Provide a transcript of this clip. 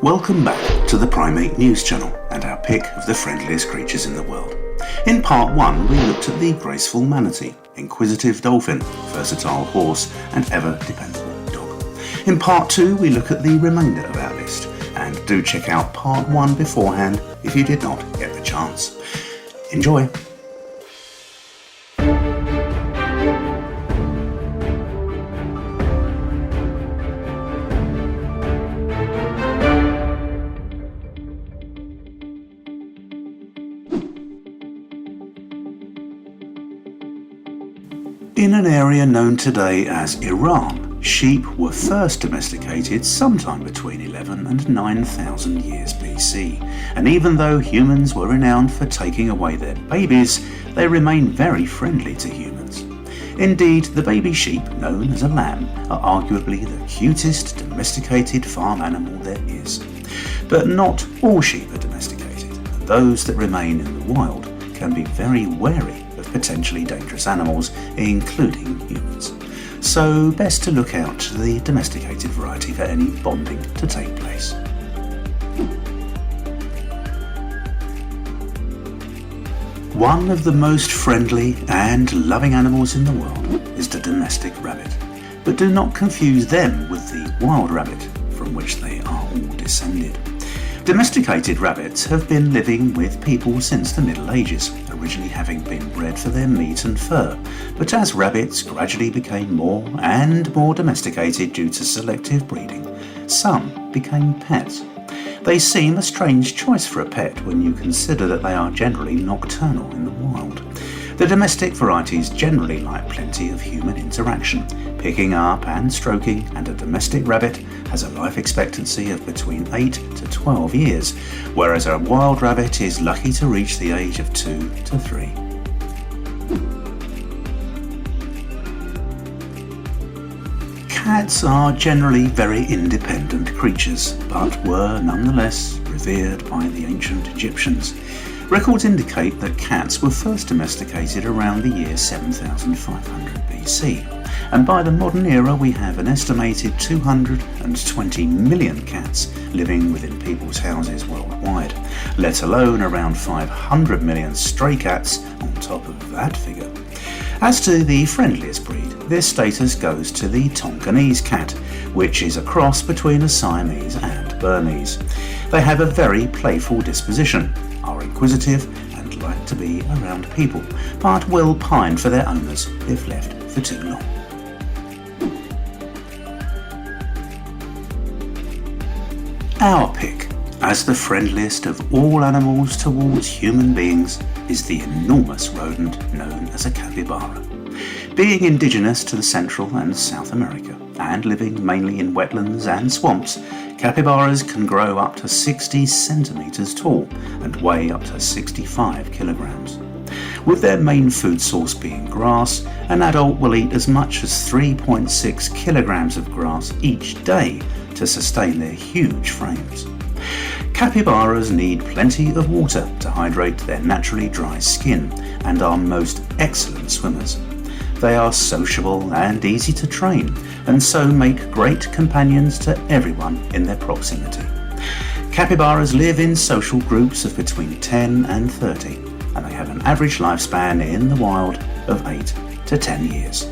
Welcome back to the Primate News Channel and our pick of the friendliest creatures in the world. In part 1 we looked at the graceful manatee, inquisitive dolphin, versatile horse and ever dependable dog. In part 2 we look at the remainder of our list, and do check out part 1 beforehand if you did not get the chance. Enjoy! In an area known today as Iran, sheep were first domesticated sometime between 11 and 9,000 years BC, and even though humans were renowned for taking away their babies, they remain very friendly to humans. Indeed, the baby sheep, known as a lamb, are arguably the cutest domesticated farm animal there is. But not all sheep are domesticated, and those that remain in the wild can be very wary of potentially dangerous animals, including humans. So best to look out to the domesticated variety for any bonding to take place. One of the most friendly and loving animals in the world is the domestic rabbit, but do not confuse them with the wild rabbit from which they are all descended. Domesticated rabbits have been living with people since the Middle Ages, originally having been bred for their meat and fur, but as rabbits gradually became more and more domesticated due to selective breeding, some became pets. They seem a strange choice for a pet when you consider that they are generally nocturnal in the wild. The domestic varieties generally like plenty of human interaction, picking up and stroking, and a domestic rabbit has a life expectancy of between 8 to 12 years, whereas a wild rabbit is lucky to reach the age of 2 to 3. Cats are generally very independent creatures, but were nonetheless revered by the ancient Egyptians. Records indicate that cats were first domesticated around the year 7500 BC, and by the modern era we have an estimated 220 million cats living within people's houses worldwide, let alone around 500 million stray cats on top of that figure. As to the friendliest breed, this status goes to the Tonkinese cat, which is a cross between a Siamese and Burmese. They have a very playful disposition, are inquisitive and like to be around people, but will pine for their owners if left for too long. Our pick, as the friendliest of all animals towards human beings, is the enormous rodent known as a capybara. Being indigenous to the Central and South America, and living mainly in wetlands and swamps, capybaras can grow up to 60 centimetres tall and weigh up to 65 kilograms. With their main food source being grass, an adult will eat as much as 3.6 kilograms of grass each day to sustain their huge frames. Capybaras need plenty of water to hydrate their naturally dry skin and are most excellent swimmers. They are sociable and easy to train, and so make great companions to everyone in their proximity. Capybaras live in social groups of between 10 and 30, and they have an average lifespan in the wild of 8 to 10 years.